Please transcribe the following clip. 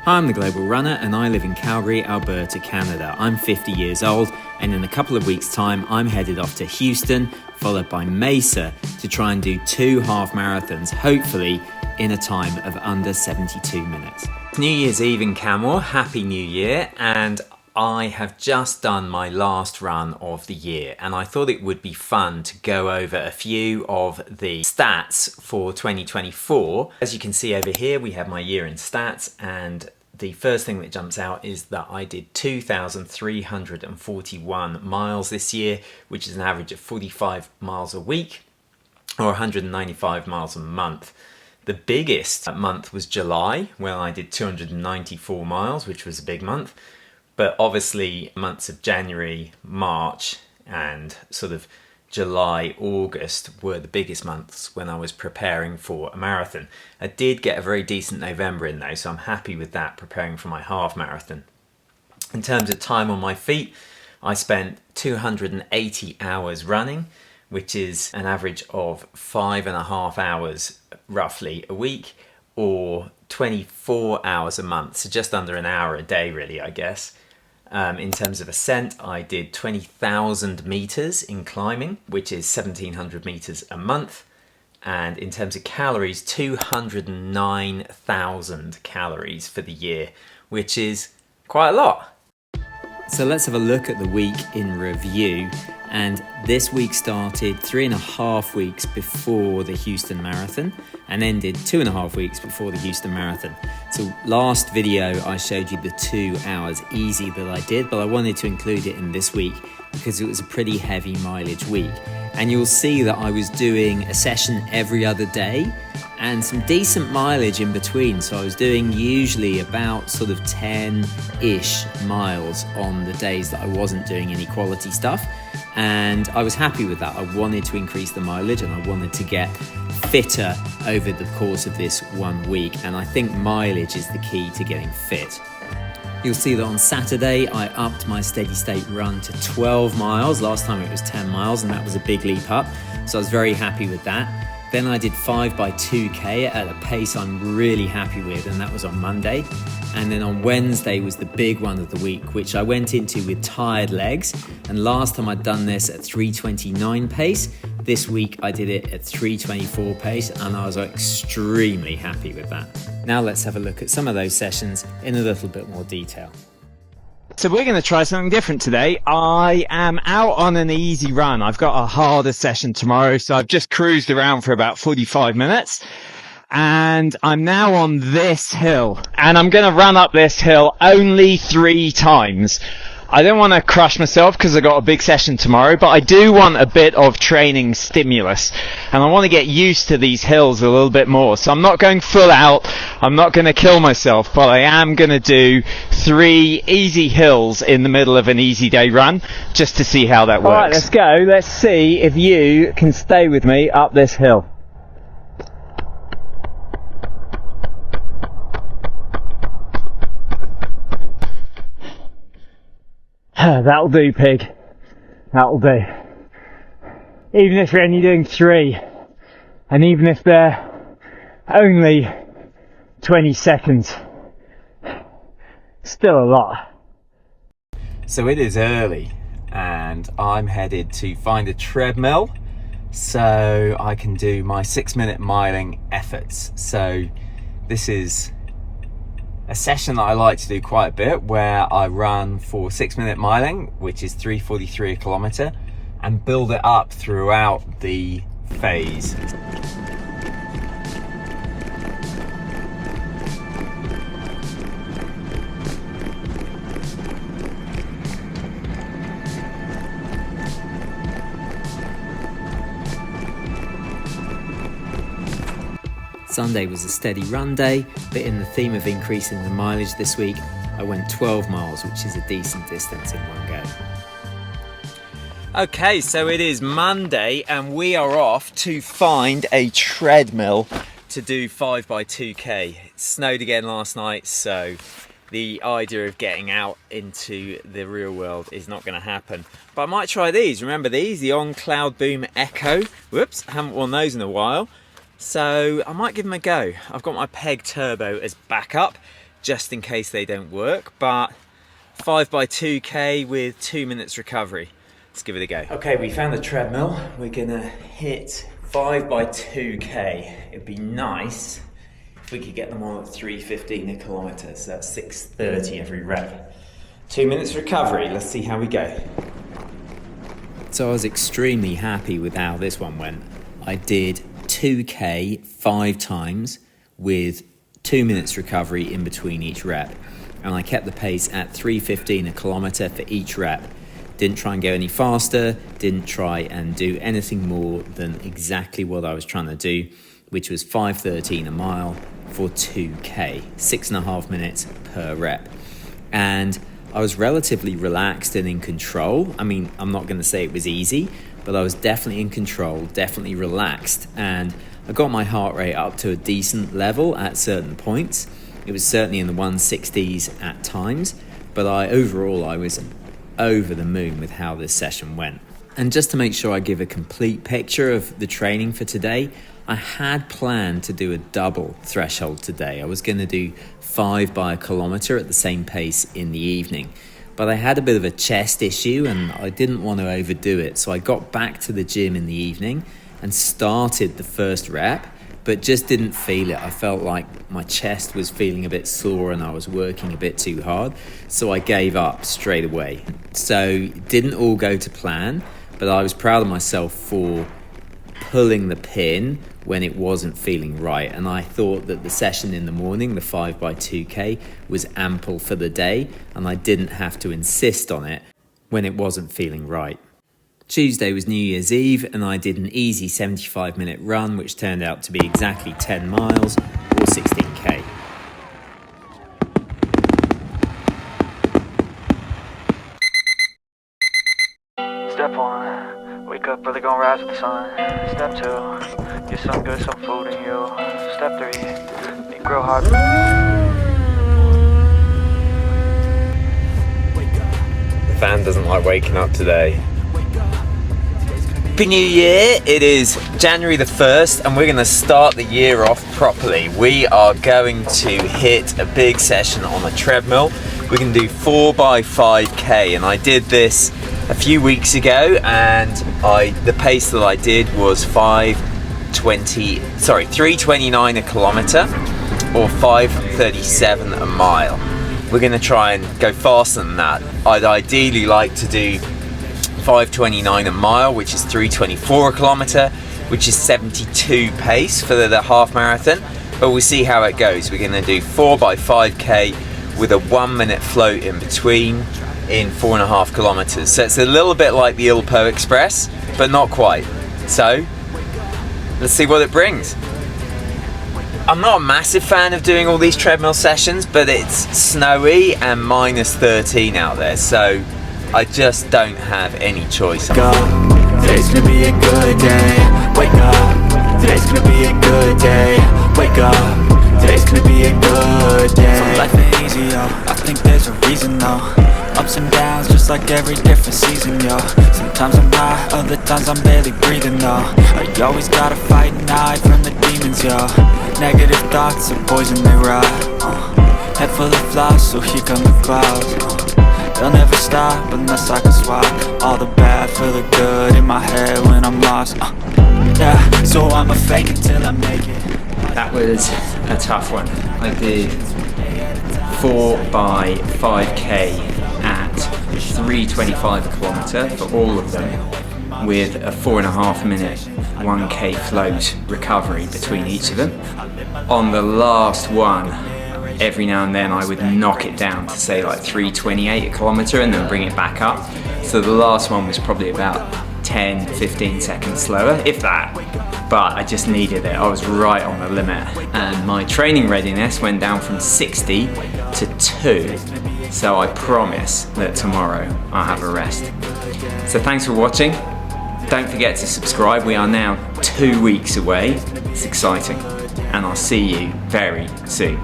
Hi, I'm the Global Runner and I live in Calgary, Alberta, Canada. I'm 50 years old and in a couple of weeks' time I'm headed off to Houston, followed by Mesa to try and do 2 half marathons, hopefully in a time of under 72 minutes. New Year's Eve in Canmore, Happy New Year, and I have just done my last run of the year and I thought it would be fun to go over a few of the stats for 2024. As you can see over here, we have my year in stats, and the first thing that jumps out is that I did 2,341 miles this year, which is an average of 45 miles a week or 195 miles a month. The biggest month was July, where I did 294 miles, which was a big month. But obviously months of January, March and sort of July, August were the biggest months when I was preparing for a marathon. I did get a very decent November in though, so I'm happy with that, preparing for my half marathon. In terms of time on my feet, I spent 280 hours running, which is an average of 5.5 hours roughly a week, or 24 hours a month, so just under an hour a day really, I guess. In terms of ascent, I did 20,000 meters in climbing, which is 1,700 meters a month. And in terms of calories, 209,000 calories for the year, which is quite a lot. So let's have a look at the week in review. And this week started 3.5 weeks before the Houston Marathon and ended 2.5 weeks before the Houston Marathon. So last video I showed you the 2 hours easy that I did, but I wanted to include it in this week because it was a pretty heavy mileage week. And you'll see that I was doing a session every other day and some decent mileage in between. So I was doing usually about sort of 10-ish miles on the days that I wasn't doing any quality stuff. And I was happy with that. I wanted to increase the mileage and I wanted to get fitter over the course of this 1 week. And I think mileage is the key to getting fit. You'll see that on Saturday, I upped my steady state run to 12 miles. Last time it was 10 miles and that was a big leap up. So I was very happy with that. Then I did 5x2K at a pace I'm really happy with, and that was on Monday. And then on Wednesday was the big one of the week, which I went into with tired legs. And last time I'd done this at 3:29 pace. This week I did it at 3:24 pace, and I was extremely happy with that. Now let's have a look at some of those sessions in a little bit more detail. So we're going to try something different today. I am out on an easy run. I've got a harder session tomorrow, so I've just cruised around for about 45 minutes. And I'm now on this hill. And I'm going to run up this hill only 3 times. I don't want to crush myself because I've got a big session tomorrow, but I do want a bit of training stimulus. And I want to get used to these hills a little bit more. So I'm not going full out. I'm not going to kill myself, but I am going to do 3 easy hills in the middle of an easy day run just to see how that works. All right, let's go. Let's see if you can stay with me up this hill. That'll do, pig. That'll do. Even if you're only doing 3, and even if they're only 20 seconds, still a lot. So it is early, and I'm headed to find a treadmill so I can do my 6-minute miling efforts. So this is a session that I like to do quite a bit, where I run for 6-minute miling, which is 3:43 a kilometre, and build it up throughout the phase. Sunday was a steady run day, but in the theme of increasing the mileage this week, I went 12 miles, which is a decent distance in one go. Okay, so it is Monday and we are off to find a treadmill to do 5x2K. It snowed again last night, so the idea of getting out into the real world is not going to happen. But I might try these. Remember these? The On Cloudboom Echo. Whoops, haven't worn those in a while. So I might give them a go. I've got my Peg Turbo as backup, just in case they don't work, but 5x2K with 2 minutes recovery. Let's give it a go. Okay, we found the treadmill. We're gonna hit 5x2K. It'd be nice if we could get them all at 3:15 a kilometre, so that's 6:30 every rep. 2 minutes recovery, let's see how we go. So I was extremely happy with how this one went. I did 2K 5 times with 2 minutes recovery in between each rep. And I kept the pace at 3:15 a kilometre for each rep. Didn't try and go any faster, didn't try and do anything more than exactly what I was trying to do, which was 5:13 a mile for 2K, 6.5 minutes per rep. And I was relatively relaxed and in control. I mean, I'm not going to say it was easy, but I was definitely in control, definitely relaxed. And I got my heart rate up to a decent level at certain points. It was certainly in the 160s at times, but overall I was over the moon with how this session went. And just to make sure I give a complete picture of the training for today, I had planned to do a double threshold today. I was going to do 5 by a kilometre at the same pace in the evening. But I had a bit of a chest issue and I didn't want to overdo it. So I got back to the gym in the evening and started the first rep, but just didn't feel it. I felt like my chest was feeling a bit sore and I was working a bit too hard. So I gave up straight away. So it didn't all go to plan, but I was proud of myself for pulling the pin when it wasn't feeling right. And I thought that the session in the morning, the 5x2K, was ample for the day, and I didn't have to insist on it when it wasn't feeling right. Tuesday was New Year's Eve, and I did an easy 75-minute run, which turned out to be exactly 10 miles or 16K. Step 1, wake up early, gonna rise with the sun. Step 2, get some good, some food in you. Step 3, you grow hard. The fan doesn't like waking up today. Happy New Year! It is January the 1st and we're going to start the year off properly. We are going to hit a big session on a treadmill. We're going to do 4x5K, and I did this a few weeks ago, and the pace that I did was 3:29 a kilometre or 5:37 a mile. We're going to try and go faster than that. I'd ideally like to do 5:29 a mile, which is 3:24 a kilometre, which is 72 pace for the half marathon, but we'll see how it goes. We're going to do 4x5K with a 1 minute float in between in 4.5 kilometres. So it's a little bit like the Ilpo Express, but not quite. So let's see what it brings. I'm not a massive fan of doing all these treadmill sessions, but it's snowy and minus 13 out there, so I just don't have any choice. Wake up, today's gonna be a good day. Wake up, today's gonna be a good day. Wake up, today's gonna be a good day. So life ain't easy, yo, I think there's a reason, though. Ups and downs, just like every different season, yo. Sometimes I'm high, other times I'm barely breathing, though. You always gotta fight and hide from the demons, yo. Negative thoughts are poison, they rot. Head full of flies, so here come the clouds. They'll never stop unless I can swap all the bad for the good in my head when I'm lost. Yeah, so I'ma fake it till I make it. That was a tough one. I did 4x5K at 3:25 a kilometre for all of them, with a 4.5 minute 1K float recovery between each of them. On the last one, every now and then I would knock it down to say like 3:28 a kilometre and then bring it back up. So the last one was probably about 10-15 seconds slower, if that, but I just needed it. I was right on the limit, and my training readiness went down from 60 to 2, so I promise that tomorrow I'll have a rest. So thanks for watching. Don't forget to subscribe. We are now 2 weeks away. It's exciting, and I'll see you very soon.